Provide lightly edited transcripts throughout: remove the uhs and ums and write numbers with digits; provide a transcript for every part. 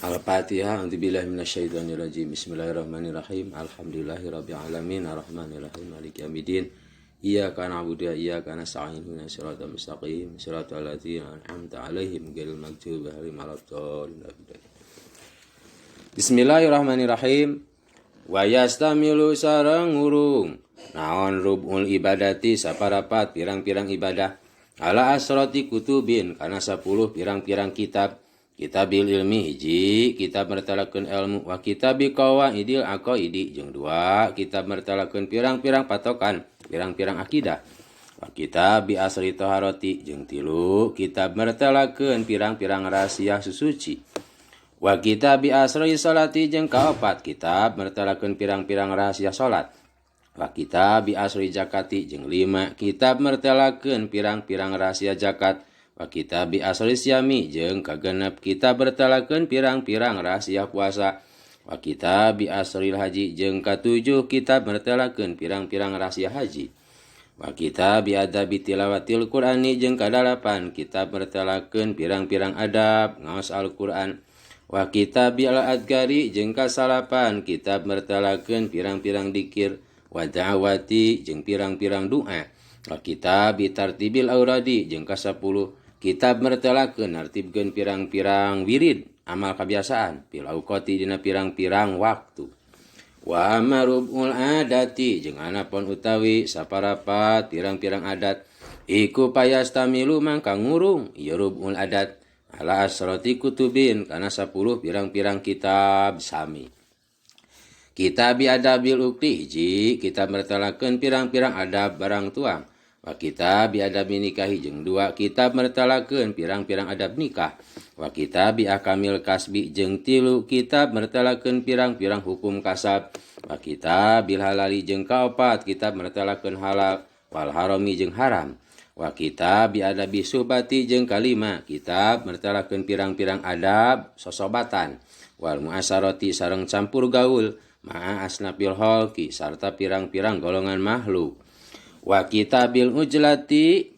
Al-Fatihah. A'udzubillahi minasyaitonirrajim. Bismillahirrahmanirrahim. Alhamdulillahirabbil alamin arrahmanirrahim maliki yaumiddin. Iyyaka na'budu wa iyyaka nasta'in ihdinas siratal mustaqim siratal ladzina an'amta 'alaihim ghairil maghdubi 'alaihim waladdallin. Bismillahirrahmanirrahim. Wa yastamilu sareng ngurung naon rubul ibadati saparapat pirang-pirang ibadah ala asrati kutubin kana 10 pirang-pirang kitab. Kitabil ilmi hiji kitab mertalakeun ilmu wa kitabi qawaidil aqaidi jeung 2 kitab mertalakeun pirang-pirang patokan pirang-pirang akidah wa kitabi asri taharati jeung 3 kitab mertalakeun pirang-pirang rahasia susuci wa kitabi asri salati jeung 4 kitab mertalakeun pirang-pirang rahasia salat wa kitabi asri zakati jeung 5 kitab mertalakeun pirang-pirang rahasia zakat wa kitabi asri syami jeung kagenep kitab bertalakeun pirang-pirang rahasia puasa wa kitabi asril haji jeung katujuh kitab bertalakeun pirang-pirang rahasia haji wa kitabi adabi tilawatil qur'ani jeung kadalapan kitab bertalakeun pirang-pirang adab ngaos Al-Qur'an wa kitabi al-adgari jeung kasalapan kitab bertalakeun pirang-pirang dzikir wa da'awati jeung pirang-pirang doa wa kitabi tartibil auradi jeung ka-10 kitab mertelakeun nartibkeun pirang-pirang wirid amal kebiasaan fil auqati dina pirang-pirang waktu wa marubul adati jeung anapun utawi saparapat pirang-pirang adat iku payastamilu mangka ngurung ieu rubul adat ala asrati kutubin kana 10 pirang-pirang kitab sami kitabi adabil ukti hiji kitab mertelakeun pirang-pirang adab barang tuang wa kitab adabi nikahi jeung 2 kitab mertalakeun pirang-pirang adab nikah wa kitab akamil kasbi jeung 3 kitab mertalakeun pirang-pirang hukum kasab wa kitab bil halali jeung 4 kitab mertalakeun halal wal harami jeung haram wa kitab adabi subati jeung 5 kitab mertalakeun pirang-pirang adab sosobatan wal muasarati sareng campur gaul ma'a asnafil khalqi sarta pirang-pirang golongan makhluk wa kitabil ujlati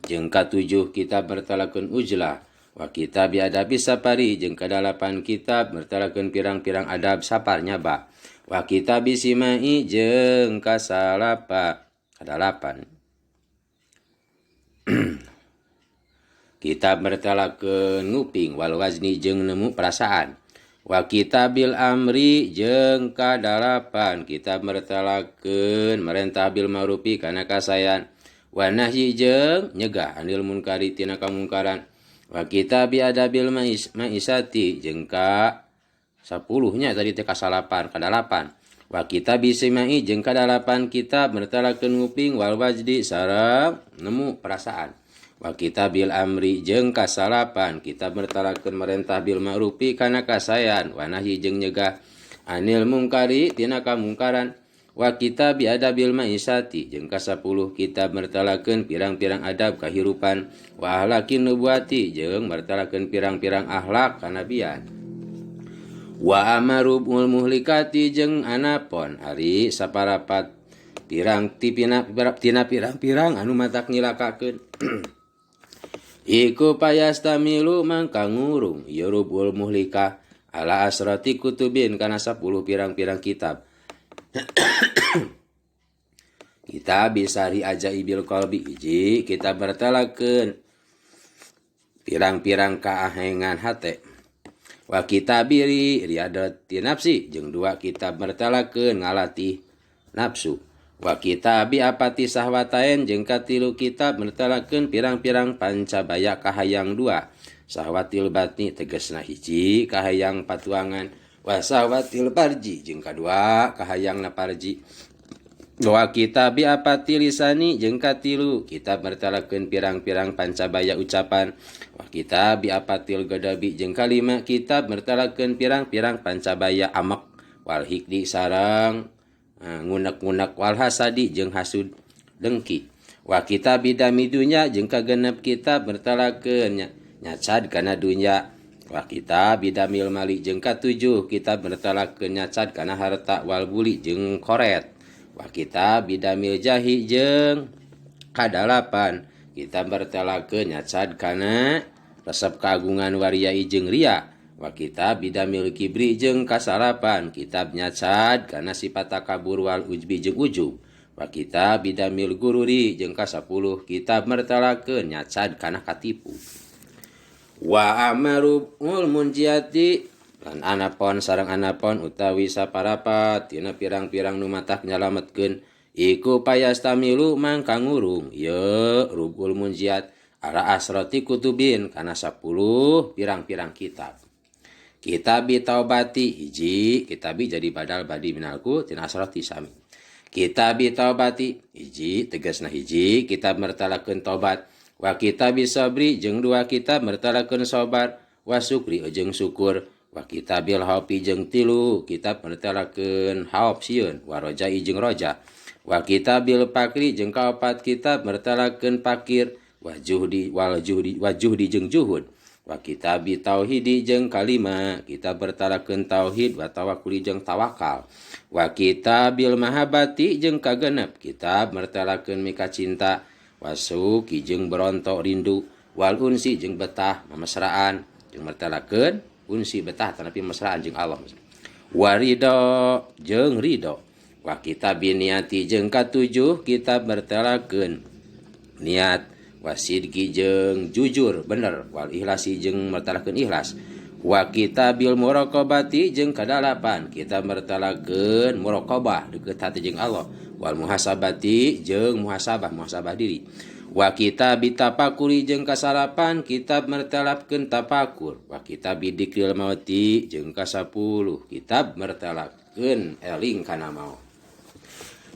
jeung ka-7 kitab mertalakeun ujlah wa kitab adabi sapari jeung ka-8 kitab mertalakeun pirang-pirang adab sapar nyaba wa kitab simai jeung ka-8 kitab mertalakeun nguping wal wazni jeung nemu perasaan wa kitabil amri jeung ka-8 kitab mertalakeun merentah bil ma'rufi kana kasayan wa nahyi jeung nyegah anil munkari tina kamungkaran wa kitabi adabil maisati jeung ka-10 nya tadi teh ka-8 ka-8 wa kitabi simai jeung ka-8 kitab mertalakeun nguping wal wajdi sareng nemu perasaan wa kitabil amri jeung ka-8 kitab mertalakeun merentah bil ma'rufi kana kasayan wa nahyi jeung nyegah anil mungkari tina kamungkaran wa kitabi adabil maisati jeung ka-10 kitab mertalakeun pirang-pirang adab kahirupan wa ahlakin nubuwati jeung mertalakeun pirang-pirang akhlak kanabian wa amarubul muhlikati jeung anapon ari saparapat tina pirang-pirang anu matak nyilakakeun iku payastamilu mangka ngurung yurubul muhlika ala asrati kutubin kana 10 pirang-pirang kitab kitab bisari ajaibil qalbi hiji kitab bertalakeun pirang-pirang kaahengan hate wa kitabiri riadati nafsi jeung 2 kitab bertalakeun ngalatih nafsu wa kitabi apati sahwatain jeung ka-3 kitab mertalakeun pirang-pirang pancabaya kahayang 2 sahwatil batni tegasna hiji kahayang patuangan wa sahwatil parji jeung ka-2 kahayangna parji wa kitabi apati lisani jeung ka-3 kitab mertalakeun pirang-pirang pancabaya ucapan wa kitabi apatil gadabi jeung ka-5 kitab mertalakeun pirang-pirang pancabaya amak wal hikdi sareng ngunek-ngunek wal hasadi jeung hasud dengki wa kitab bidami dunya jeung kagenep kitab mertalakeun nyacad kana dunya wa kitab bidamil mali jeung ka-7 kitab mertalakeun nyacad kana harta wal buli jeung koret wa kitab bidamil jahi jeung ka-8 kitab mertalakeun nyacad kana resep kagungan waria jeung ria wa kitab bidamil kibri jeung kasalapan kitab nyacad kana sifat takabur wal ujbi jeung ujub wa kitab bidamil gururi jeung ka-10 kitab mertalakeun nyacad kana katipu wa amaru munjiati lan anapon sareng anapon utawi saparapat tina pirang-pirang nu matak nyalametkeun iku payastamilu mangka ngurung ye rubul munjiat ala asroti kutubin kana 10 pirang-pirang kitab. Kitabi taubati hiji kitabi jadi badal badi minalku tina asroti sami. Kitabi taubati hiji tegasna hiji kitab mertalakeun taubat wa kitabi sabri jeung 2 kitab mertalakeun sabar wa sukri jeung syukur wa kitabil haupi jeung 3 kitab mertalakeun haop sieun wa rojai jeung roja wa kitabil pakri jeung 4 kitab mertalakeun pakir wa juhdi jeung juhud wa kitabi tauhidi jeung 5 kitab mertalakeun tauhid wa tawakkuli jeung tawakal wa kitabil mahabati jeung 6 kitab mertalakeun mika cinta wa suki jeung berontok rindu wal unsi jeung betah mamesraan jeung mertalakeun unsi betah tanapi mesraan jeung Allah wa ridho jeung ridho wa kitab niati jeung 7 kitab mertalakeun niat wa sidqi jeung jujur bener wal ikhlasi jeung mertalakeun ikhlas wa kitabil muraqabati jeung 8 kitab mertalakeun muraqabah deukeut hati jeung Allah wal muhasabati jeung muhasabah diri wa kitab tapakuri jeung ka-8 kitab mertalakeun tapakur wa kitab dikril mauti jeung ka-10 kitab mertalakeun eling kana maut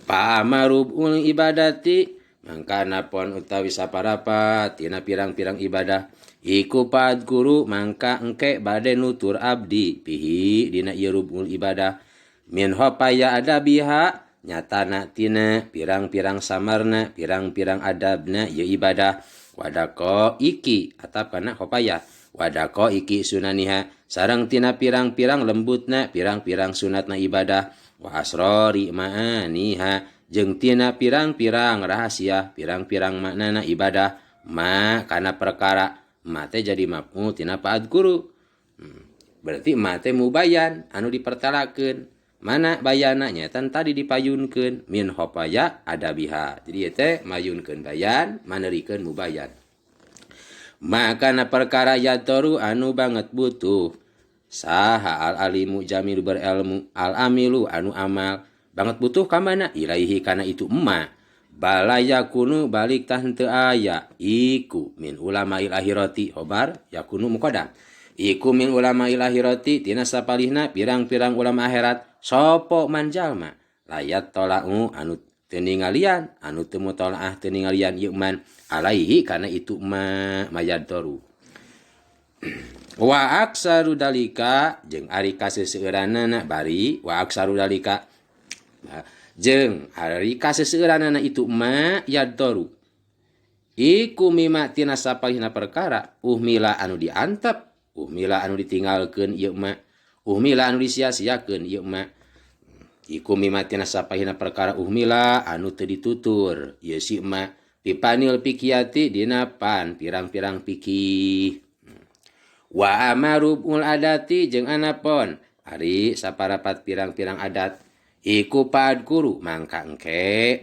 pa amarubul ibadati mangka napon utawi saparapat tina pirang-pirang ibadah iku pad guru mangka engke bade nutur abdi pihi dina ieu rubul ibadah min hopaya adabiha nyatana tina pirang-pirang samarna pirang-pirang adabna ya ibadah wadako iki atap kana hopaya wadako iki sunaniha sareng tina pirang-pirang lembutna pirang-pirang sunatna ibadah wa asrori ma'aniha jeung tina pirang-pirang rahasia pirang-pirang maknana ibadah ma kana perkara ma teh jadi maf'ul tina pa'ad guru berarti ma teh mubayan anu dipertalakeun mana bayana nyaetan tadi dipayunkeun min hopaya adabiha jadi teh mayunkeun bayan manerikeun mubayan maka na perkara yatoru anu banget butuh saha al alimu jamil berilmu al amilu anu amal banget butuh ka mana ilaihi kana itu emma balaya kunu balik tah henteu aya iku min ulama il akhirati khobar yakunu muqaddam iku min ulama il akhirati tina sapalihna pirang-pirang ulama akhirat sopo manjalma layat tola'u anu teu ningalian anu teu mutolaah teu ningalian ieu man alaihi kana itu mayad toru wa aksaru dalika jeung ari kaseseueuranana bari wa aksaru dalika jeung ari kaseseueuranana itu yad toru iku mima tina sapalihna perkara uhmila anu diantep uhmila anu ditinggalkeun ieu uhmila anu disia-siakeun ieu iku mimatina sapahina perkara uhmila anu teu ditutur ieu si pipanil pikiyati dina pan pirang-pirang pikih wa amarubul adati jeung anapon ari saparapat pirang-pirang adat iku pad guru mangka engke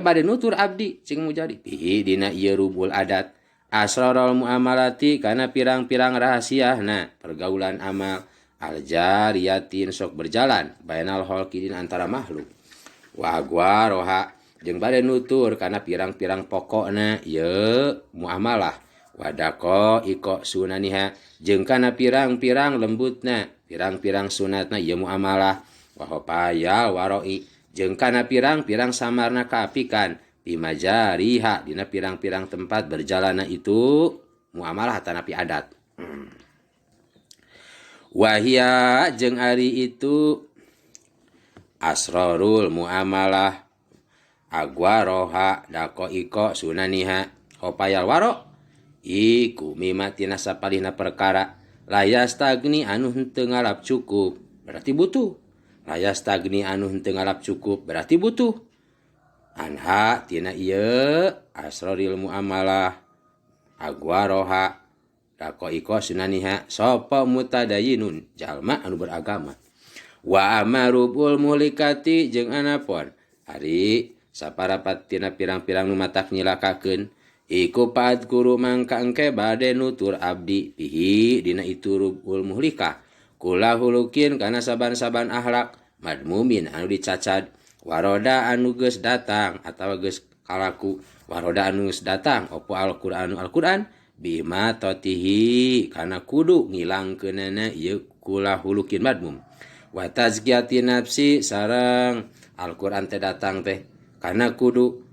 bade nutur abdi cing mujadi pihi dina ieu rubul adat asrarul muamalati kana pirang-pirang rahasiana pergaulan amal al-jariyatin sok berjalan bainal khalqin antara makhluk wa agwa roha jeung bade nutur kana pirang-pirang pokokna ieu muamalah wadako iko sunaniha jeung kana pirang-pirang lembutna pirang-pirang sunatna ieu muamalah wa hopaya waroi jeung kana pirang-pirang samarna kaapikan bimajariha dina pirang-pirang tempat berjalanna itu muamalah tanapi adat wahia jeung ari itu asrarul muamalah agwa roha dako iko sunaniha hopayal waro iku mimatina sapalihna perkara layastagni anu henteu ngalap cukup berarti butuh layastagni anu henteu ngalap cukup berarti butuh anha tina ieu asrarul muamalah agwa roha raqaiqa sunaniha sapa mutadayinun jalma anu beragama. Wa amarubul muhlikati jeung anapun ari saparapat tina pirang-pirang nu matak nyilakakeun iku paat guru mangka engke bade nutur abdi bihi dina itu rubul muhlikah kula hulukin kana saban-saban akhlak madmumin anu dicacad waroda anu geus datang atawa geus kalaku waroda anu geus datang opo Al-Qur'an bima totihi kana kudu ngilangkeunana ieu kula hulukin madmum wa tazkiyati nafsi sareng Al-Qur'an teh datang teh kana kudu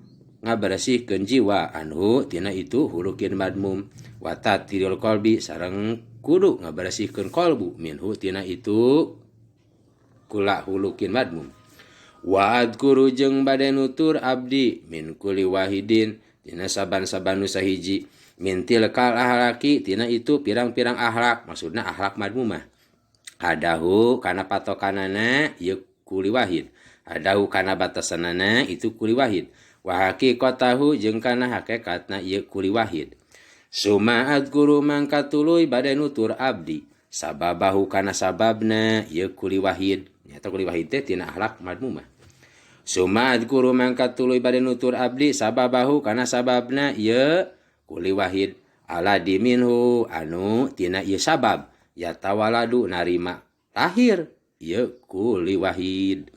ngabersihkeun jiwa anu tina itu hulukin madmum wa tatirul qalbi sareng kudu ngabersihkeun qalbu minhu tina itu kula hulukin madmum wa adkuru jeung bade nutur abdi min kulli wahidin tina saban-saban nu sahiji min tilkal ahlaki tina itu pirang-pirang akhlak maksudna akhlak madmumah adahu kana patokanana ieu kuli wahid adahu kana batasanana itu kuli wahid wa haqiqatahu jeung kana hakikatna ieu kuli wahid summa adkuru mangka tuluy bade nutur abdi sababahu kana sababna ieu kuli wahid nyata kuli wahid teh tina akhlak madmumah summa adkuru mangka tuluy bade nutur abdi sababahu kana sababna ieu kuli wahid ala diminhu anu tina ieu sabab ya tawaladu narima lahir ieu kuli wahid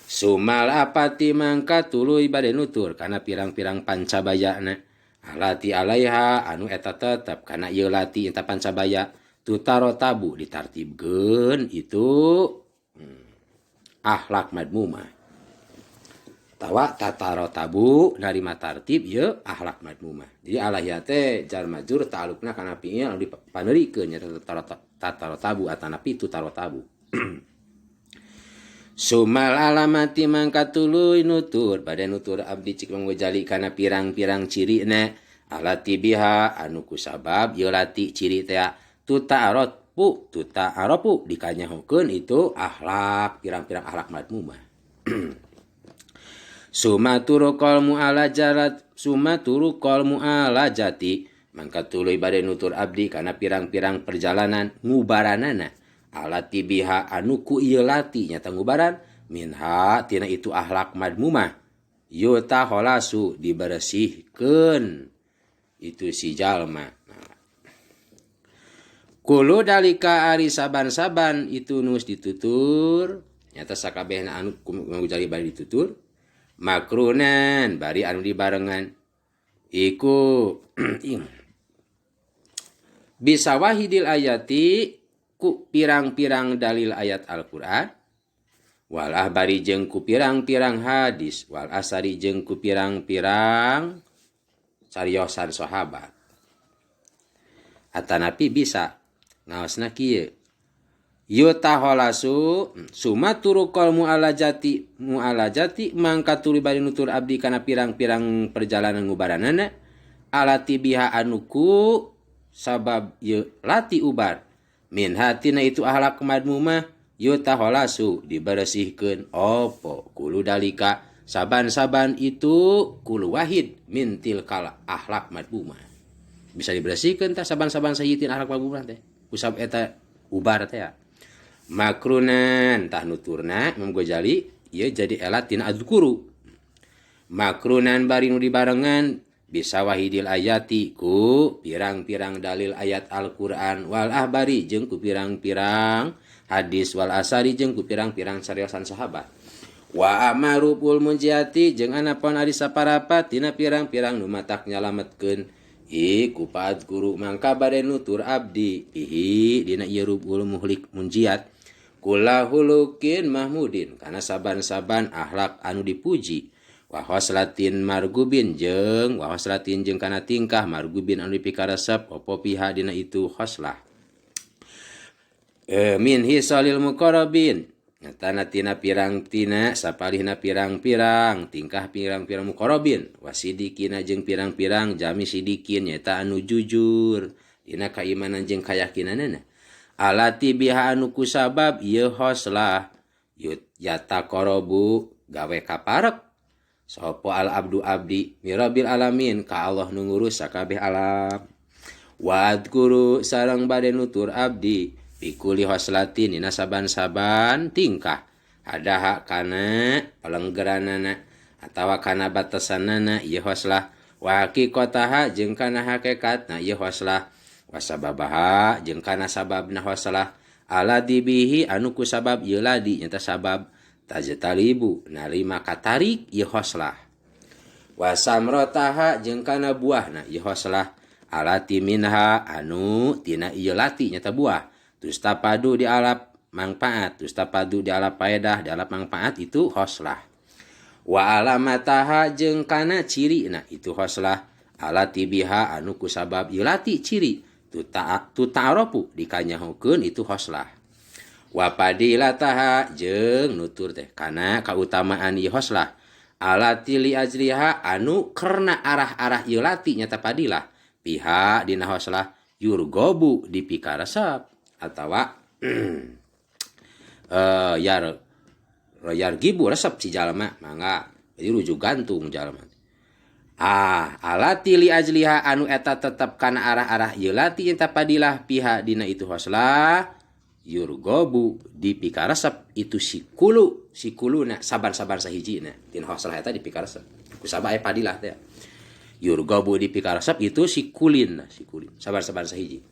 sumal apati mangka tuluy bade nutur kana pirang-pirang pancabayana alati alaiha anu eta tetep kana ieu lati eta pancabaya tutaro tabu ditartibkeun itu akhlak madmumah tawa tataro tabu narima tartib ieu akhlak madmumah jadi alaiha teh jar majrur ta'alluqna kana fi'il anu dipaneurikeun nya tataro tabu atanapi tutaro tabu sumal alamati mangka tuluy nutur bade nutur abdi cik mangwajali kana pirang-pirang cirina alati biha anu kusabab ieu lati ciri teh tuta aropu dikanyahokeun itu akhlak pirang-pirang akhlak madmumah sumaturu qol mu'alajati mangka tuluy bade nutur abdi kana pirang-pirang perjalanan ngubaranana alati biha anu ku ieu lati nyata ngubaran minha tina itu akhlak madmumah yuta kholasu dibersihkeun itu si jalma kulo dalika ari saban-saban itu nus ditutur nyata sakabehna anu ngujali bari ditutur makrunan bari anu dibarengan iku bisa wahidil ayati ku pirang-pirang dalil ayat Al-Qur'an wal ahbari jeung ku pirang-pirang hadis wal asari jeung ku pirang-pirang cariosan sahabat atanapi bisa ngaosna kieu yutaholasu sumaturukal mu'alajati mangka tuluy bade nutur abdi kana pirang-pirang perjalanan ngubaranana alati biha anuku sabab ye lati ubar min hatina itu akhlak madmumah yutaholasu dibersihkeun opo kulu dalika saban-saban itu kulu wahid min tilkal akhlak madmumah bisa dibersihkeun tah saban-saban sahitin akhlak madmumah teh usab eta ubar teh ya makrunan tah nuturna Imam Ghazali ieu jadi elat tina adzkuru makrunan bari nu dibarengan bisa wahidil ayati ku pirang-pirang dalil ayat Al-Qur'an wal ahbari jeung ku pirang-pirang hadis wal asari jeung ku pirang-pirang cariosan sahabat wa amarupul munjiati jeung anapun ari saparapat tina pirang-pirang nu matak nyalametkeun iku paat guru mangka bade nutur abdi bihi dina ieu rubul muhlik munjiat kula hulukin mahmudin kana saban-saban akhlak anu dipuji wa hoslatin margubin jeung kana tingkah margubin anu dipikaresep opo piha dina itu hoslah min hisalil muqarrabin nyatana tina pirang-tina sapalihna pirang-pirang tingkah pirang-pirang muqarrabin wasidikina jeung pirang-pirang jami sidikin nyata anu jujur dina kaimanan jeung kayakinanna alati biha anu kusabab ieu hoslah yata qorobu gawe kaparek sopo al abdu abdi mirabil alamin ka Allah nu ngurus sakabeh alam Wadkuru sareng bade nutur abdi pikuli hoslatin dina saban-saban tingkah hadaha kana pelenggeranana atawa kana batasanana ieu hoslah wa haqiqataha jeung kana hakikatna ieu hoslah wasababaha jeung kana sababna hoslah aladi bihi anu ku sabab ieu ladi nyata sabab tajtalibu narima katarik ieu hoslah wasamrotaha jeung kana buahna ieu hoslah alati minha anu tina ieu lati nyata buah tustapadu di alap manfaat tustapadu di alap faedah di alap manfaat itu hoslah wa alamataha jeung kana cirina itu hoslah alati biha anu ku sabab ieu lati ciri tu ta'arofu dikanyahukeun itu hoslah wa padilataha jeung nutur teh kana kautamaan ieu hoslah alati li ajriha anu karna arah-arah ieu lati nyata padilah piha dina hoslah yurgobu dipikaresep atawa yargibu resep si jalma mangga jadi rujuk gantung jalma alati li ajliha anu eta tetep kana arah-arah ieu lati eta padilah piha dina itu hoslah yurgobu dipikaresep itu sikuluna sabar-sabar sahijina tina hoslah eta dipikaresep ku sabab aya padilah teh yurgobu dipikaresep itu sikulin sabar-sabar sahiji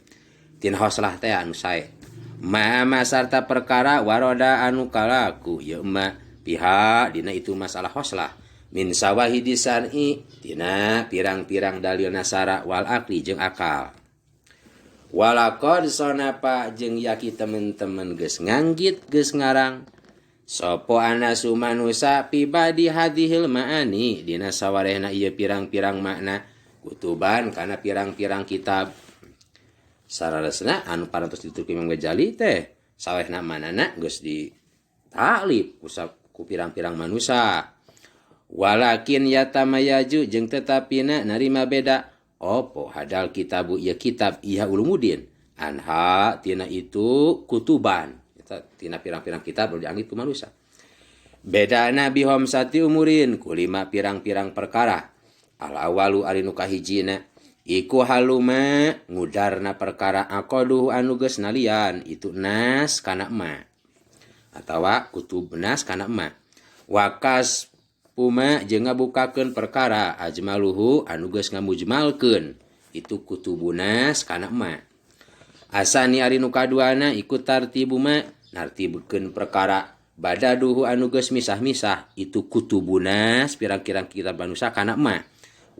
tina hoslah teh anu sae ma sarta perkara waroda anu kalaku ieu ma piha dina itu masalah hoslah min sawahidi san'i tina pirang-pirang dalil nasara wal akli jeung akal walaqad sonapa jeung yaki temen-temen geus nganggit geus ngarang sopo anasu manusa pibadi hadhil ma'ani dina sawarehna ieu pirang-pirang makna kutuban kana pirang-pirang kitab sararesna anu parantos ditutur Imam Ghazali teh sawehna manana geus di taklif ku pirang-pirang manusa walakin yatamayaju jeung tetapina narima beda opo hadal kitabu ieu kitab Ihya Ulumuddin anha tina itu kutuban tina pirang-pirang kitab nu dianggit ku manusia bedana bihom sati umurin ku 5 pirang-pirang perkara al awalu ari nu kahijina iku haluma ngudarna perkara aqaduh anu geus nalian itu nas kana ma atawa kutub nas kana ma wakas puma jeung ngabukakeun perkara ajmaluhu anu geus ngamujmalkeun itu kutubunas kana ma asani ari nu kaduana iku tartibu ma nartibkeun perkara badaduhu anu geus misah-misah itu kutubunas pirang-pirang kitab manusia kana ma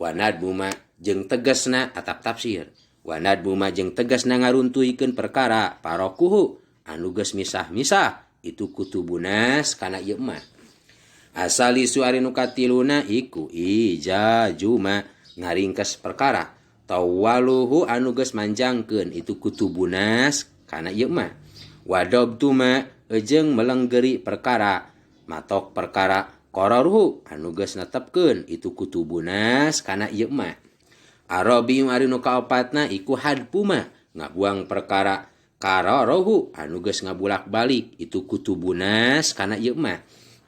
wanad buma jeung tegasna atap tafsir wanad buma jeung tegasna ngaruntuykeun perkara parokuhu anu geus misah-misah itu kutubunas kana ieu ma asali suari nu katiluna iku ijajuma ngaringkes perkara tawaluhu anu geus manjangkeun itu kutubunas kana ieu ma wadabtuma jeung melenggeri perkara matok perkara qararuhu anu geus netepkeun itu kutubunas kana ieu ma arabi ari nu kaopatna iku hadpuma ngabuang perkara qararuhu anu geus ngabulak-balik itu kutubunas kana ieu ma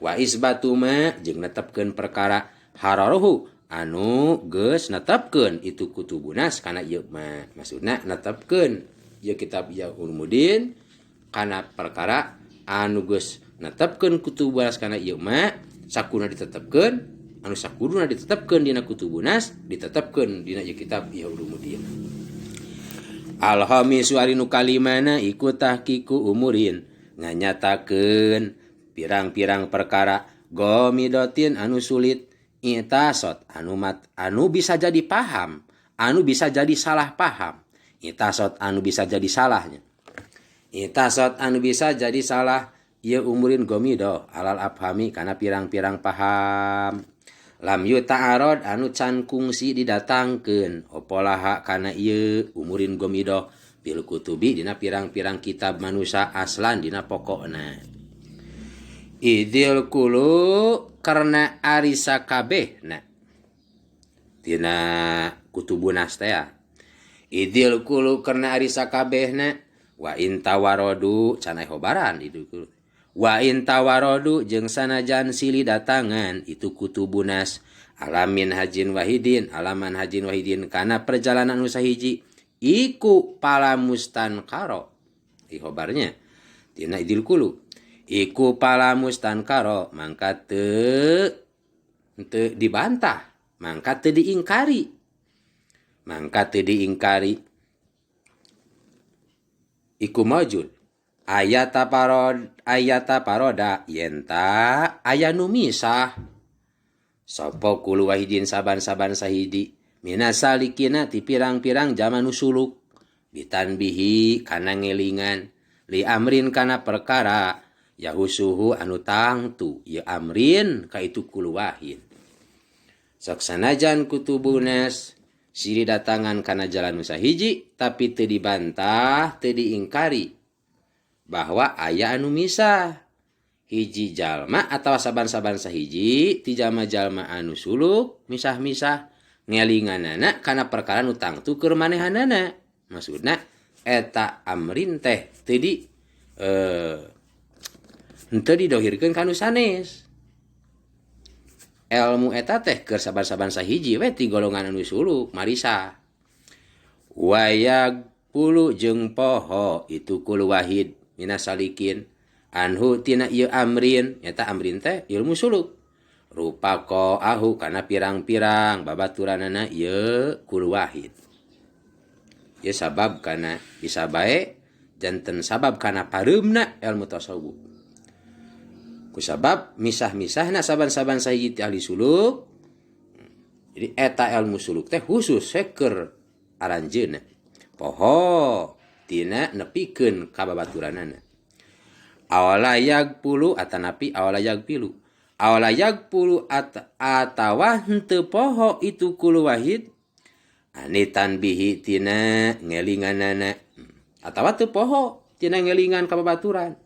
wa isbatuma jeung netepkeun perkara hararuhu anu geus netepkeun itu kutubunas kana ieu ma maksudna netepkeun ieu kitab Ihya Ulumuddin kana perkara anu geus netepkeun kutubunas kana ieu ma sakuna ditetepkeun anu sakuduna ditetepkeun dina kutubunas ditetepkeun dina ieu kitab Ihya Ulumuddin alhamisu ari nu kalimana iku tahqiqu umurin nganyatakeun pirang-pirang perkara gomidotin anu sulit itasot anu bisa jadi paham anu bisa jadi salah paham itasot anu bisa jadi salahnya itasot anu bisa jadi salah ieu umurin gomido alal afhami kana pirang-pirang paham lam yuta'arod anu can kungsi didatangkeun opolaha kana ieu umurin gomido bil kutubi dina pirang-pirang kitab manusia aslan dina pokokna idil kulu karena arisa kabehna tina kutubunas teh idil kulu karena arisa kabehna wa intawarodu canai hobaran idil kulu wa intawarodu jeung sanajan silih datangan itu kutubunas alaman hajin wahidin kana perjalanan anu sahiji iku palamustankaro ihobarnya tina idil kulu iku palamustankaro mangka teu dibantah mangka teu diingkari iku maujud ayata paroda yenta aya nu misah sapa kulu wahidin saban-saban sahidi minasalikina ti pirang-pirang zaman usuluk bitanbihi kana ngelingan li amrin kana perkara yahusuhu anu tangtu ya amrin kaitu kulu wahid saksanajan kutubunas siri datangan kana jalan sahiji tapi teu dibantah teu diingkari bahwa aya anu misah hiji jalma atawa saban-saban sahiji ti jalma-jalma anu suluk misah-misah ngelinganana kana perkara nu tangtu keur manehanana maksudna eta amrin teh teu henteu didohirkeun kanu sanes ilmu eta teh keur saban-saban sahiji we ti golongan anu suluk marisa wayag pulu jeung poho itu kul wahid minasalikin anhu tina ieu amrin eta amrin teh ilmu suluk rupa ko ahu kana pirang-pirang babaturanana ieu kul wahid ieu sabab kana bisa bae janten sabab kana pareumna ilmu tasawuf kusabab misah-misahna saban-saban sahiji ti ahli suluk jadi eta ilmu suluk teh khusus keur aranjeunna poho tina nepikeun ka babaturanana awala yagpulu atanapi awala yagpilu awala yagpulu atawa henteu poho itu kulu wahid anitan bihi tina ngelinganana atawa teu poho tina ngelingan ka babaturan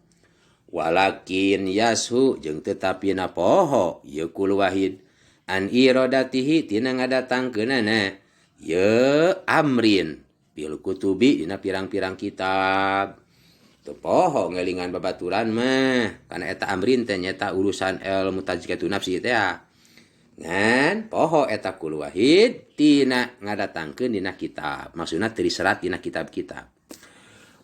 walakin yashu jeung tetapina poho ieu kulu wahid an iradatihi tina ngadatangkeunana ieu amrin bil kutubi dina pirang-pirang kitab teu poho ngelingan babaturan mah kana eta amrin teh nyata urusan ilmu tazkiyatun nafsi teh ngan poho eta kul wahid tina ngadatangkeun dina kitab maksudna teu diserat dina kitab-kitab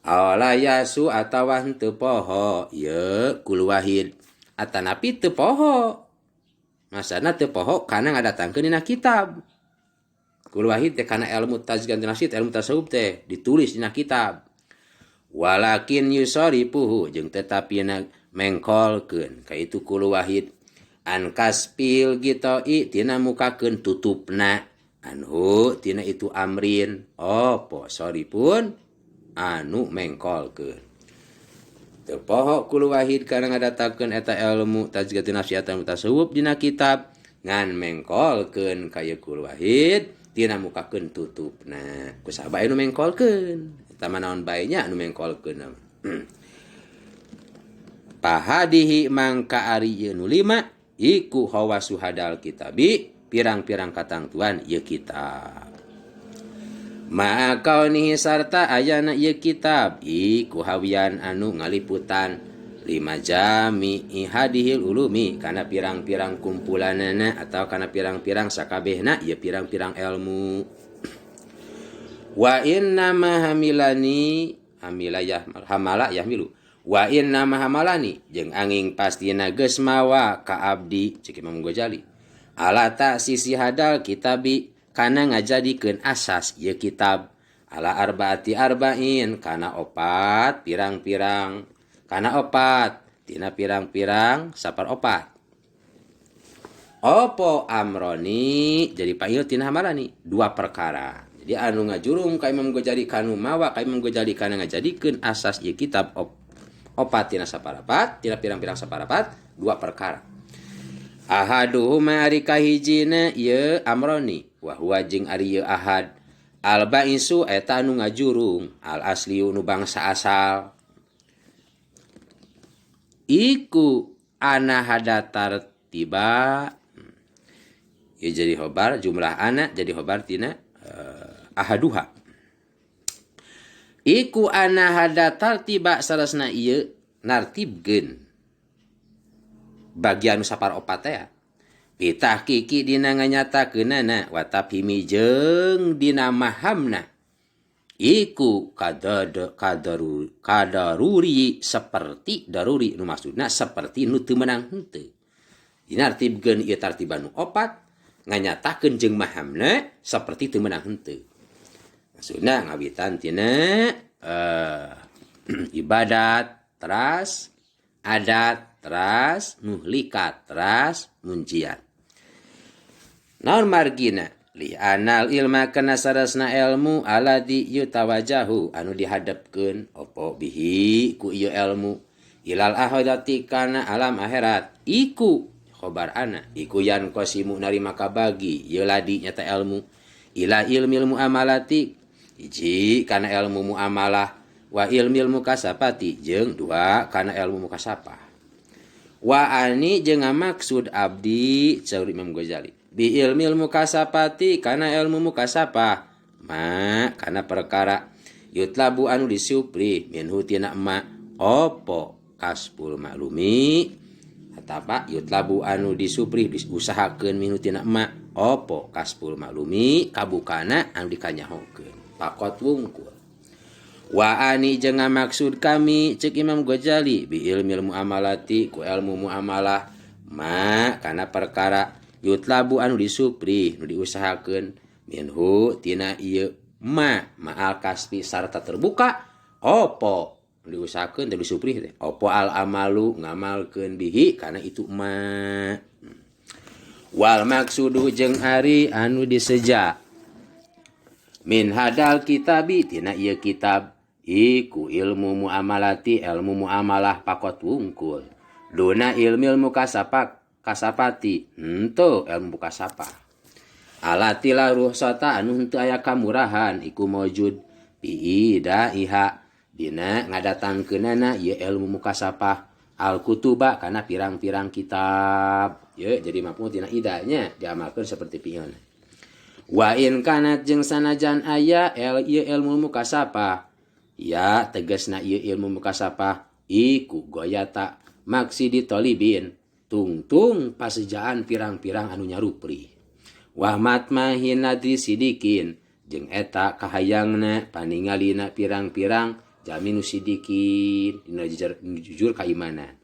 awala yasu atawa henteu poho ieu kul wahid atanapi teu poho maksudna teu poho kana ngadatangkeun dina kitab kul wahid teh kana ilmu tazkiyatun nafsi ilmu tasawuf teh ditulis dina kitab walakin yusaripuhu jeung tetapi mengkolkeun ka itu kul wahid an kaspil gitoi tina mukakeun tutupna anhu tina itu amrin opo soripun anu mengkolkeun teu poho kul wahid kana ngadatangkeun eta ilmu tazkiyatun nafsi atau tasawuf dina kitab ngan mengkolkeun ka ieu kul wahid tina mukakeun tutupna kusabab anu mengkolkeun eta naon baenya anu mengkolkeun pahadihi mangka ari ieu nu lima iku hawasu hadal kitabi pirang-pirang katangtuan ieu kitab ma'akaunihi sarta ayana ieu kitab iku hawian anu ngaliputan lima jami ihadihil ulumi kana pirang-pirang kumpulanana atau kana pirang-pirang sakabehna ieu pirang-pirang ilmu wa inna ma hamilani hamilayah hamala yahmilu wa inna ma hamalani jeung anging pastina geus mawa ka abdi ceuk Imam Ghazali ala ta sisi hadal kitabi kana ngajadikeun asas ieu kitab ala arbaati arba'in kana opat pirang-pirang kana opat tina pirang-pirang saparopat opo amroni jadi panggil tina hamalani dua perkara jadi anu ngajurung ka Imam Ghazali kanu mawa ka Imam Ghazali kana ngajadikeun asas ieu kitab opat tina saparapat tina pirang-pirang saparapat dua perkara ahaduhuma ari kahijina ieu amroni wa huwa jeung ari ieu ahad al baisu eta anu ngajurung al asliu nu bangsa asal iku ana hada tartiba ya jadi khobar jumlah ana jadi khobar tina ahaduha iku ana hada tartiba sarasna ieu nartibkeun bagian sapar opat teh pitah kiki dina nganyatakeunana wa tafhimi jeung dina mahamna iku kadaruri seperti daruri nu maksudna seperti nu teu meunang henteu. Dina artibkeun ieu tartiban nu opat nganyatakeun jeung mahamna seperti teu meunang henteu. Maksudna ngawitan tina ibadat teras adat teras muhlikat teras munjiat. Naon margina li anal ilma kana sarasna ilmu aladi yutawajahu anu dihadapkeun opo bihi ku ieu ilmu ilal akhirati kana alam akhirat iku khobar ana iku yan qasimu narima kabagi ieu ladi nyata ilmu ila ilmu amalati hiji kana ilmu muamalah wa ilmu kasapati jeung dua kana ilmu mukasapah. Wa ani jeung maksud abdi caur Imam Ghazali bi ilmu kasapati kana ilmu mukasapah ma kana perkara yutlabu anu disupri minhu tina ma opo kasbul maklumi atapa yutlabu anu disupri diusahakeun minhu tina ma opo kasbul maklumi kabukana anu dikanyahokeun pakot wungkul. Wa ani jeung maksud kami cek Imam Ghazali bi ilmu amalati ku ilmu muamalah ma kana perkara yutlabu anu disupri nu diusahakeun minhu tina ieu ma'al kasbi sarta terbuka opo diusahakeun teh disupri teh opo al amalu ngamalkeun bihi kana itu ma. Wal maksudu jeung ari anu diseja min hadal kitabi tina ieu kitab iku ilmu muamalati ilmu muamalah pakot wungkul duna ilmu kasapati henteu ilmu kasapah alatila ruhsata anu henteu aya kamurahan iku maujud biida iha dina ngadatangkeunana ieu ilmu mukasapah al kutuba kana pirang-pirang kitab ye jadi mapun tina idanya diamalkeun seperti pieun. Wa in kanat jeung sanajan aya ieu ilmu mukasapah ya tegasna ieu ilmu mukasapah iku goyata maksidi talibin tungtung pasejaan pirang-pirang anu nyarupri. Wahmat mahin nadri sidikin jeung eta kahayangna paningalina pirang-pirang jaminu sidikin dina jujur kaimanan.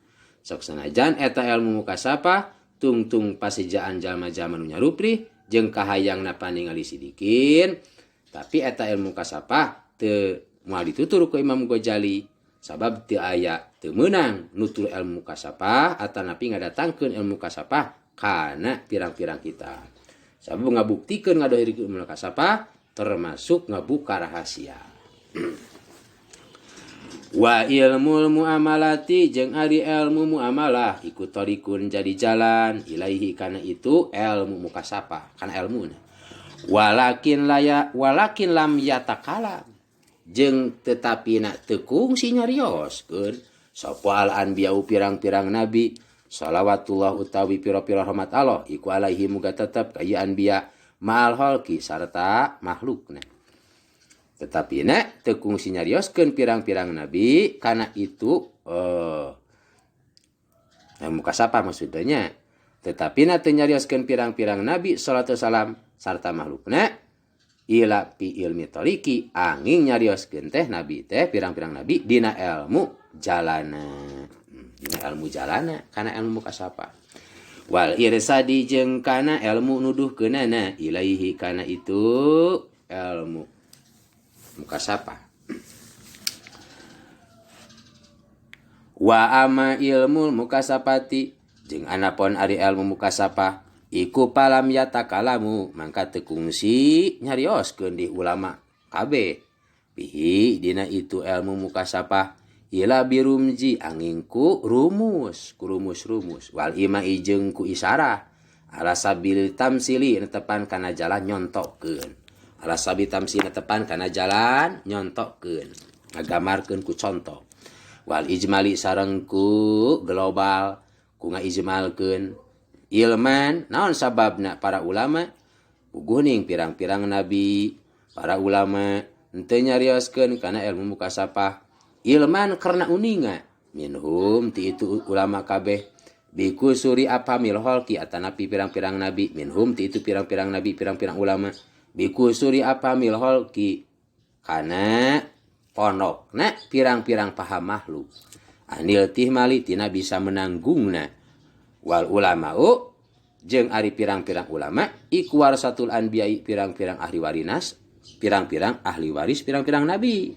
Sok sanajan eta ilmu mukasapah tungtung pasejaan jalma-jalma anu nyarupri jeung kahayangna paningali sidikin tapi eta ilmu mukasapah teu moal ditutur ku Imam Ghazali sabab teu aya teu meunang nutur ilmu kasapah atanapi ngadatangkeun ilmu kasapah kana pirang-pirang kitab. Sabab ngabuktikeun ngadohirkeun ilmu kasapah termasuk ngabuka rahasia. Wa ilmu muamalati jeung ari ilmu muamalah iku tarikun jadi jalan ilaihi kana itu ilmu mukasapah kana ilmuna. Walakin lam yatakalam jeung tetapi nak tekung si nyarioskeun sapa al anbiya'u pirang-pirang nabi salawatullah utawi pira-pira rahmat Allah iku alaihi muga tetep ka ieu anbiya ma'al khalqi sarta makhlukna. Tetapi nak tekung si nyarioskeun pirang-pirang nabi kana itu mukasapah maksudnya. Tetapi nak teu nyarioskeun pirang-pirang nabi sallallahu salam sarta makhlukna ila pi ilmi tariki angin nyarioskeun teh nabi teh pirang-pirang nabi dina ilmu jalana kana ilmu kasapa wal irsadi jeung kana ilmu nuduhkeunana ilaihi kana itu ilmu mukasapa. Wa ama ilmu mukasapati jeung anapun ari ilmu mukasapa iku palam yatakalamu mangka teu kungsi nyarioskeun di ulama kabeh bihi dina itu ilmu mukasapah ila birumji angingku rumus wal imai jeung ku isyarah ala sabil tamsili netepan kana jalan nyontokeun ngagamarkeun ku contoh wal ijmali sareng ku global ku ngaijmalkeun ilman naon sababna para ulama puguning pirang-pirang nabi para ulama henteu nyarioskeun kana ilmu mukasapah ilman karena uninga minhum ti itu ulama kabeh biku suri apamil holki atanapi pirang-pirang nabi minhum ti itu pirang-pirang nabi pirang-pirang ulama biku suri apamil holki kana ponokna pirang-pirang paham makhluk anil tihmali tina bisa menanggungna wal ulama'u jeung ari pirang-pirang ulama iku warasatul anbiya'i pirang-pirang ahli warinas pirang-pirang ahli waris pirang-pirang nabi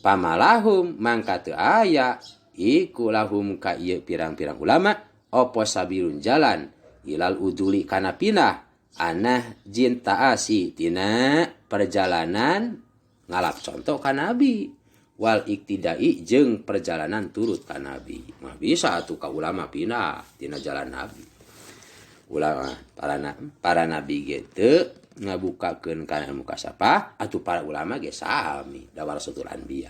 pamalahum mangka teu aya iku lahum ka ieu pirang-pirang ulama opo sabilun jalan ilal uduli kana pinah anah jin taasi tina perjalanan ngalap contoh ka nabi wal iktidai jeung perjalanan turut ka nabi mah bisa atuh ka ulama pinah tina jalan nabi ulama para nabi ge teu ngabukakeun kana ilmu kasapah atuh para ulama ge sami da warasatul anbiya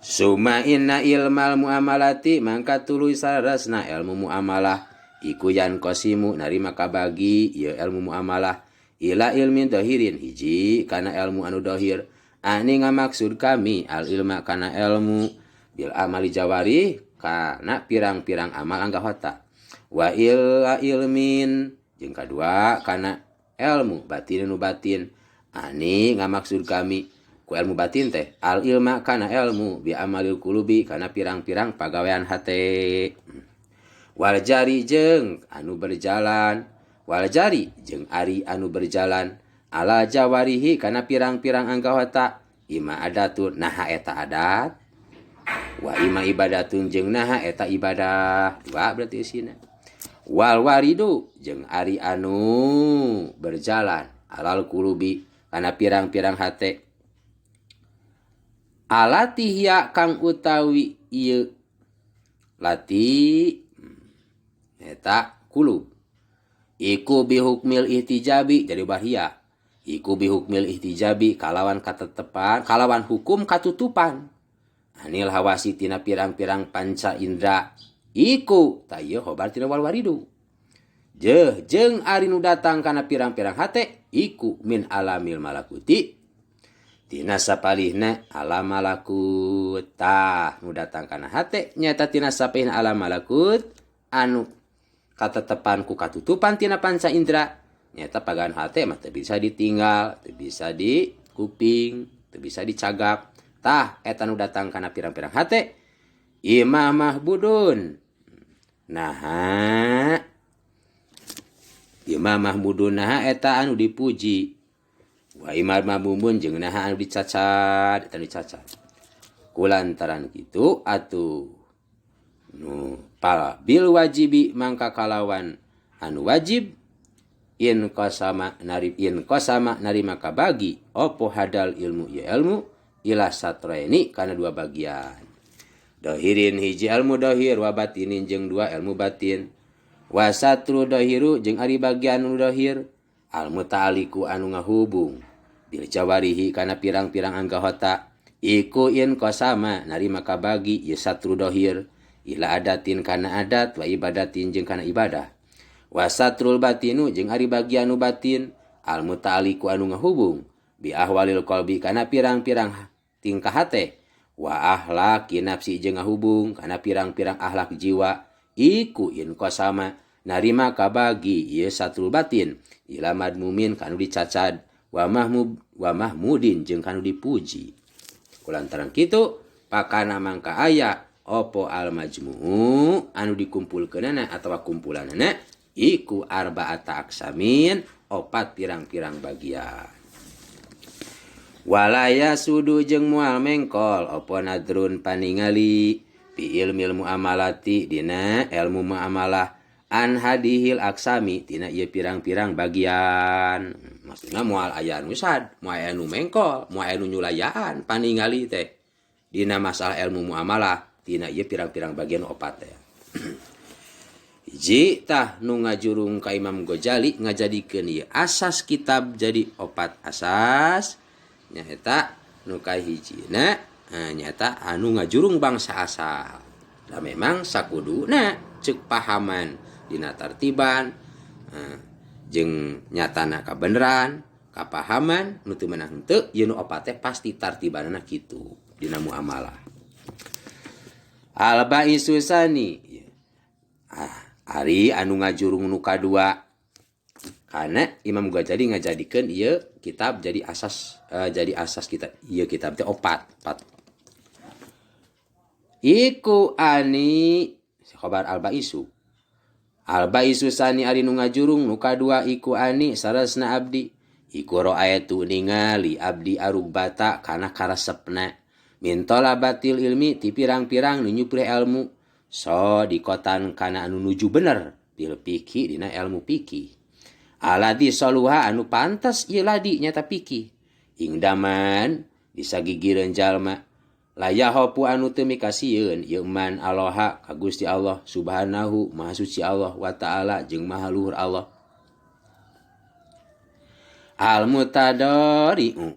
summa inna ilmal muamalati mangka tuluy sarasna ilmu muamalah iku yan qasimu narima kabagi ieu ilmu muamalah ila ilmin dhahirin hiji kana ilmu anu dhahir ani ngamaksud kami al ilma kana ilmu bil amali jawari kana pirang-pirang amal anggahota wa ila ilmin jeung kadua kana ilmu batin nu batin ani ngamaksud kami ku ilmu batin teh al ilma kana ilmu bi amalil qulubi kana pirang-pirang pagawean hate wal jari jeung anu berjalan wal jari jeung ari anu berjalan ala jawarihi kana pirang-pirang anggahota ima adatun naha eta adat wa ima ibadatun jeung naha eta ibadah dua berarti isina wal waridu jeung ari anu berjalan alal qulubi kana pirang-pirang hate alatihya kang utawi ieu lati eta kulub iku bihukmil ihtijabi jadi bahia iku bihukmil ihtijabi kalawan katetepan kalawan hukum katutupan anil hawasi tina pirang-pirang panca indra iku tayeu hobar tina wal waridu jeung ari nu datang kana pirang-pirang hate iku min alamil malakuti tina sapalihna alam malakut tah nu datang kana hate nyata tina sapalihna alam malakut anu katetepan ku katutupan tina panca indra nyata pagan hate mah teu bisa ditinggal teu bisa di kuping teu bisa dicagap tah eta nu datang kana pirang-pirang hate imah mahbudun naha imah mahbudun naha eta anu dipuji wa imah mahbumun jeung naha anu dicacat eta dicacat kulantaran kitu atuh nu pala bil wajibi mangka kalawan anu wajib in qasama narima kabagi opo hadal ilmu ya ilmu ila satraini kana dua bagian dohirin hiji ilmu dohir wa batinin jeung dua ilmu batin wa satru dohiru jeung ari bagian anu dohir al muta'aliku anu ngahubung bil jawarihi kana pirang-pirang anggahota iku in qasama narima kabagi ya satru dohir ila adatin kana adat wa ibadatin jeung kana ibadah wa satrul batinu jeung ari bagian nu batin al muta'aliku anu ngahubung bi ahwalil qalbi kana pirang-pirang tingkah hate wa ahlaki nafsi jeung ngahubung kana pirang-pirang ahlak jiwa iku in qasama narima kabagi ieu satrul batin ila madmumin kanu dicacad wa mahmudin jeung kanu dipuji kulantaran kitu pakana mangka aya opo al majmu'u anu dikumpulkeunana atawa kumpulanana iku arba'ata aksamin opat pirang-pirang bagian walaya sudu jeung moal mengkol opo nadrun paningali bi ilmil muamalati dina ilmu muamalah an hadihil aksami tina ieu pirang-pirang bagian maksudna moal aya anu sad moal aya anu mengkol moal aya anu nyulayaan paningali teh dina masalah ilmu muamalah tina ieu pirang-pirang bagian opat teh hiji tah nu ngajurung ka Imam Ghazali ngajadikeun ieu asas kitab jadi opat asas nyaeta nu kahijina nyata anu ngajurung bangsa asal da memang sakuduna ceuk pahaman dina tartiban jeung nyatana kabeneran kapahaman nu teu meunang henteu ieu nu opat teh pasti tartibanna kitu dina muamalah al-ba'isu sani ari anu ngajurung nu kadua karena Imam Ghazali ngajadikeun ieu kitab jadi asas kita ieu kitab teh opat. Iku ani khobar al-baisu sani ari nu ngajurung nu kadua iku ani sarasna abdi iku ra'aytu ningali abdi arugbata kana karesepna min talabatil ilmi ti pirang-pirang nu nyuprih ilmu so dikotan kana anu nuju bener bil piki dina ilmu piki aladi saluha anu pantas ieu ladi nyata piki ing daman disagigireun jalma layahopu anu teu mikasieun ieu man Allaha ka Gusti Allah subhanahu maha suci Allah wa ta'ala jeung maha luhur Allah al mutadari'u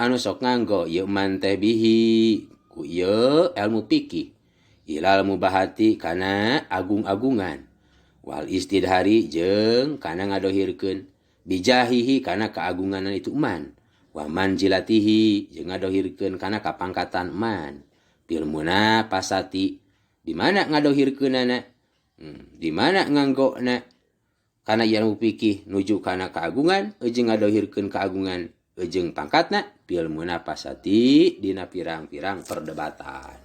anu sok nganggo ieu man teh bihi ku ieu ilmu fikih ilal mubahati kana agung-agungan wal istidhari jeung kana ngadohirkeun bijahihi kana keagunganan itu man wa manjilatihi jeung ngadohirkeun kana kapangkatan man pilmuna pasati di mana ngadohirkeunana di mana nganggona kana ilmu fikih nuju kana keagungan jeung ngadohirkeun keagungan jeung pangkatna pilmuna pasati dina pirang-pirang perdebatan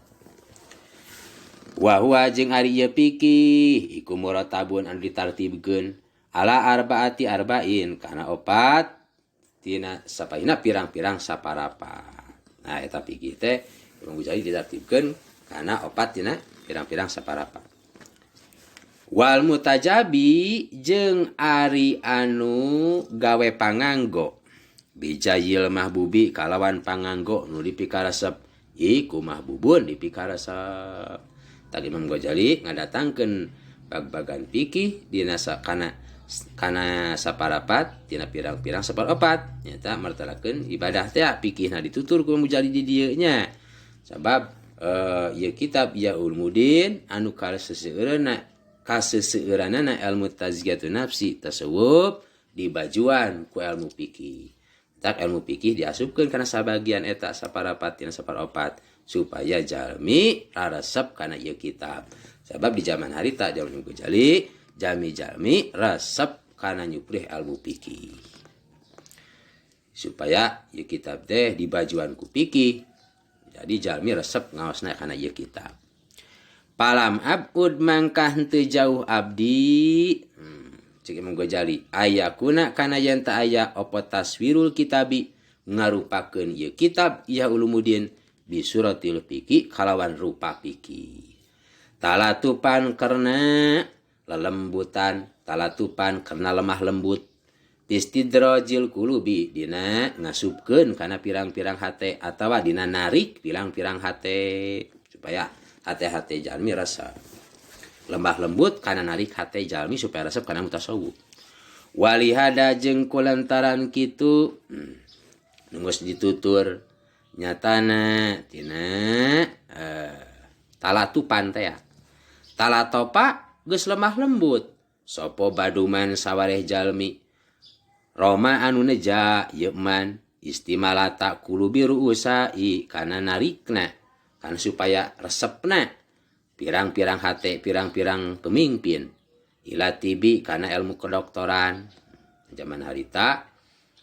wa huwa jeung ari ieu fikih iku muratabun anu ditartibkeun ala arbaati arba'in kana opat tina sapaina pirang-pirang saparapat. Nah eta fikih teh Imam Ghazali ditartibkeun kana opat tina pirang-pirang saparapat. Wal mutajabi jeung ari anu gawe panganggo bijayil mahbubi kalawan panganggo nu dipikaresep iku mahbubun dipikaresep. Tadi Imam Ghazali ngadatangkeun bag-bagan fikih dina kana saparapat tina pirang-pirang saparopat nyata martalakeun ibadah teh fikihna ditutur ku Imam Ghazali di dieu nya sabab ieu kitab ya ulumuddin anu kaseseueurana ilmu tazkiyatun nafsi tasawuf dibajuan ku ilmu fikih tak ilmu fikih diasupkeun kana sabagian eta saparapat tina saparopat supaya jalmi raresep kana ieu kitab sabab di zaman harita zaman Imam Ghazali jalmi resep kana nyuprih ilmu fikih supaya ieu kitab teh dibajuan ku fikih jadi jalmi resep ngaosna kana ieu kitab palam abud mangkah teu jauh abdi cek Imam Ghazali ayakuna kana yen ta aya apa taswirul kitabi ngarupakeun ieu kitab Ihya Ulumuddin bi suratil fikih kalawan rupa fikih talatupan karena lelembutan talatupan karena lemah lembut istidrajil qulubi dina ngasupkeun kana pirang-pirang hate atawa dina narik pirang-pirang hate supaya hate-hate jalmi rasa lemah lembut kana narik hate jalmi supaya resep kana mutasawuf walihada jeung kulantaran kitu nunggus ditutur nyatana tina talatupan teh talatopa geus lemah lembut sopo baduman sawareh jalmi Roma anu neja yeman istimalata kulubi ruusai kana narikna kan supaya resepna pirang-pirang hate pirang-pirang pemimpin ila tibi kana ilmu kedokteran zaman harita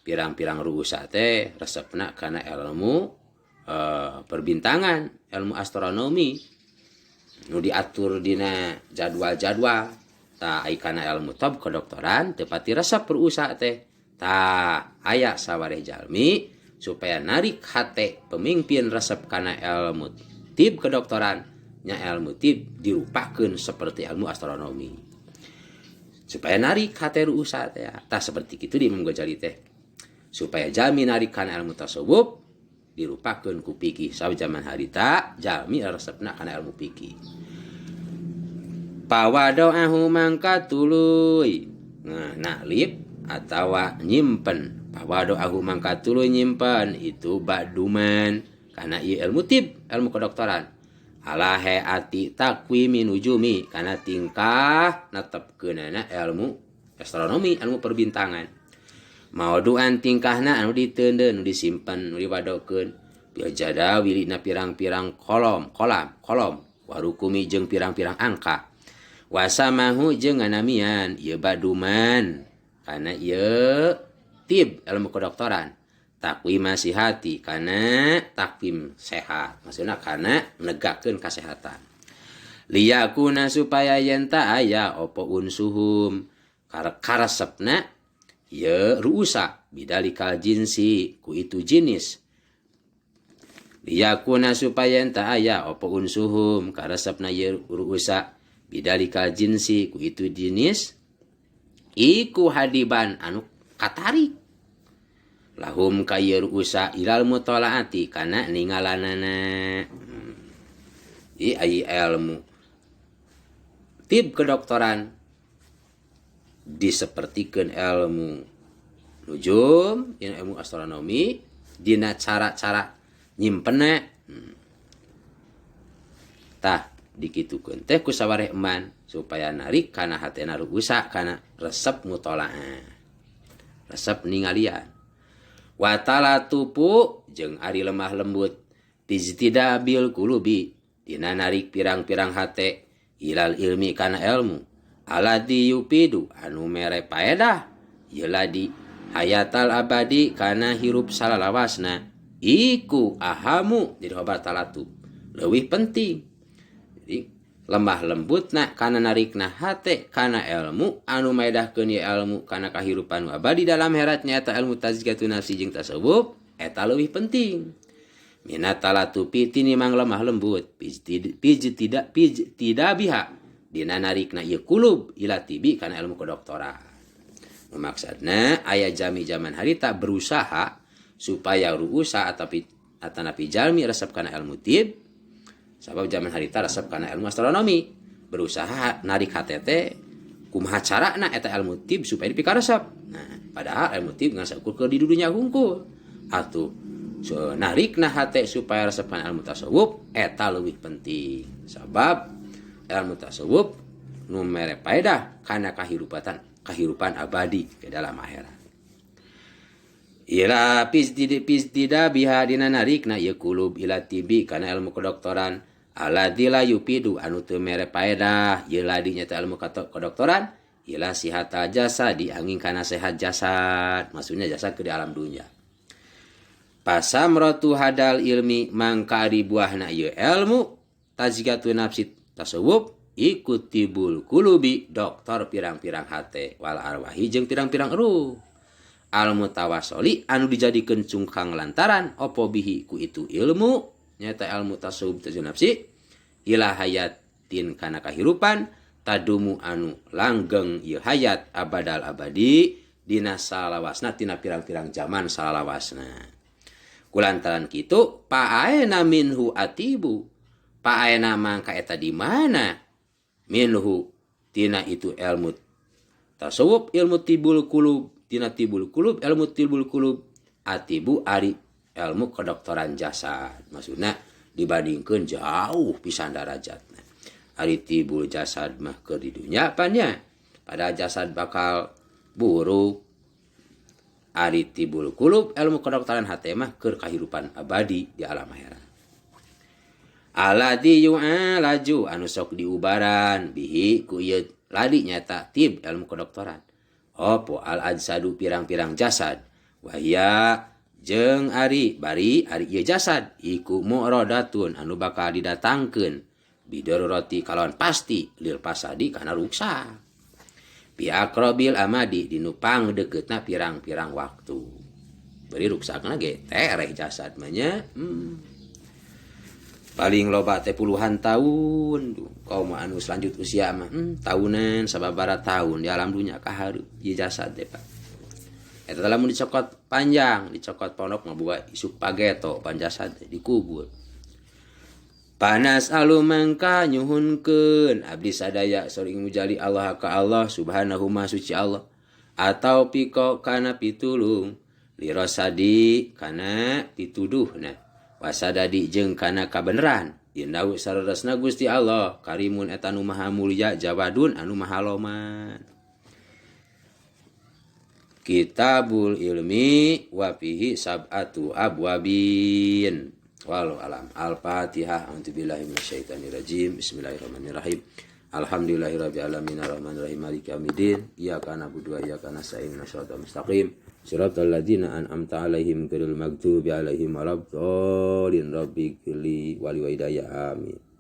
pirang-pirang ruusa teh resepna kana ilmu perbintangan ilmu astronomi nu diatur dina jadwal-jadwal ta ai kana ilmu tab kedokteran teu pati resep perusaha teh ta aya sawareh jalmi supaya narik hate pemimpin resep kana ilmu tib kedokteran nya ilmu tib dirupakeun seperti ilmu astronomi supaya narik hate ruusa teh ta seperti kitu di Imam Ghazali teh supaya jalmi narik kana ilmu tasawuf dirupakeun ku fikih saw zaman harita jalmi resepna kana ilmu fikih pawadoahu mangka tuluy naklip atawa nyimpen pawadoahu mangka tuluy nyimpen itu baduman kana ieu ilmu tib ilmu kedokteran ala hayati takwimi nujumi kana tingkah netepkeunana ilmu astronomi ilmu perbintangan mauduan tingkahna anu diteundeun anu disimpen anu diwadokeun bil jadawil na pirang-pirang kolom warukumi jeung pirang-pirang angka Wasamahu jeung nganamian ieu baduman kana ieu tib ilmu kedokteran. Takwim masihati kana takwim sehat. Maksudna kana menegakkeun kasehatan. Liyakuna supaya yen ta aya opo unsuhum karesepna ieu ruusa bidalikal jinsi ku itu jenis. Liyakuna supaya yen ta aya opo unsuhum karesepna ieu ruusa bidalikal jinsi ku itu jenis iku hadiban anu katarik lahum kayir usa ilal mutolaati kana ningalanana. Ai ilmu tib kedokteran disepertikeun ilmu nujum ilmu astronomi dina cara-cara nyimpenna tah dikitukeun teh ku sawareh eman supaya narik kana hatena ruusa kana resep mutolaah resep ningalian. Watala tupu jeung ari lemah lembut tijtidabil kulubi dina narik pirang-pirang hate ilal ilmi kana ilmu aladi yupidu anu mere paedah yeladi hayatal abadi kana hirup salalawasna iku ahamu jadi khobar talatu leuwih penting. Jadi lemah lembutna kana narikna hate kana ilmu anu maedahkeun ieu ilmu kana kahirupan abadi dalam heratnya eta ilmu tazkiyatun nafsi jeung tasawuf eta leuwih penting. Minatalatu tinimang lemah lembut tidak biha dina narikna ieu kulub ila tibi kana ilmu kedokteran. Maksudna aya jami zaman harita berusaha supaya ruusa atanapi jalmi resep kana ilmu tib. Sabab zaman harita resep kana ilmu astronomi berusaha narik HTT kumaha carana eta ilmu tib supaya dipikaresep. Nah, padahal ilmu tib ngan saukur di dudunya hungkul. Atuh so, narikna hate supaya resep kana ilmu tasawuf eta leuwih penting. Sabab ilmu tasawuf nu mere paedah kana kahirupan abadi ke dalam akhirat. Ila pistida biha dina narikna ieu kulub ila tibi kana ilmu kedokteran aladila yupidu anu teu mere paedah ieu ladi nya ilmu kedokteran ila sihata jasa diangin kana sehat jasad maksudnya jasad ke di alam dunia. Pasamratu hadal ilmi mangka ari buahna ieu ilmu tazkiyatun nafsi tasawuf ikutibul kulubi dokter pirang-pirang hate wal arwahi jeung pirang-pirang ruh al mutawassoli anu dijadikeun cungkang lantaran opo bihi ku itu ilmu nyata ilmu tasawuf tazkiyatun nafsi ila hayatin kana kahirupan tadumu anu langgeng ieu hayat abadal abadi dina salawasna tina pirang-pirang zaman salawasna. Kulantaran kitu paaena minhu atibu paaena mangka eta di mana minhu tina itu ilmu tasawuf ilmu tibul kulub tina tibul kulub ilmu tibul kulub atibu ari ilmu kedokteran jasad maksudna dibandingkeun jauh pisan darajatna. Ari tibul jasad mah keur di dunya apanya pada jasad bakal buruk. Ari tibul kulub ilmu kedokteran hate mah keur kahirupan abadi di alam akhirat. Aladi yu'alaju anu sok diubaran bihi ku ieu ladi nyata tib ilmu kedokteran. Opo al ajsadu pirang-pirang jasad wahya jeung ari ieu jasad iku mu'radatun anu bakal didatangkeun bidarurati kalawan pasti lil pasadi kana ruksa bi aqrabil amadi dinu pangdeuketna pirang-pirang waktu bari ruksakna ge tereh jasad mah nya paling loba teh puluhan tahun kaum anu lanjut usia mah tahunan sababaraha tahun di alam dunya kaharu ieu jasad teh Pak. Eta lamun dicokot panjang, dicokot pondok ngabuga isuk pageto panjasad dikubur. Panas alu mangka nyuhunkeun abdi sadaya soring mujali Allah ka Allah subhanahu ma suci Allah atau piko kana pitulung lirosadi kana pituduhna wasadadi jeung kana kabeneran indahu sareresna Gusti Allah karimun eta nu maha mulya jawadun anu maha loman. Kitabul ilmi wa fihi sab'atu abwabin. Wallahu alam. Al-Fatihah. A'udzubillahi minasyaitonir rajim. Bismillahirrahmanirrahim. Alhamdulillahirabbil alamin arrahmanir rahim maliki yaumiddin iyyaka na'budu wa iyyaka nasta'in ihdinas siratal mustaqim siratal ladzina an'amta 'alaihim ghairil maghdubi 'alaihim waladdallin rabbighfirli wa liwalidayya amin.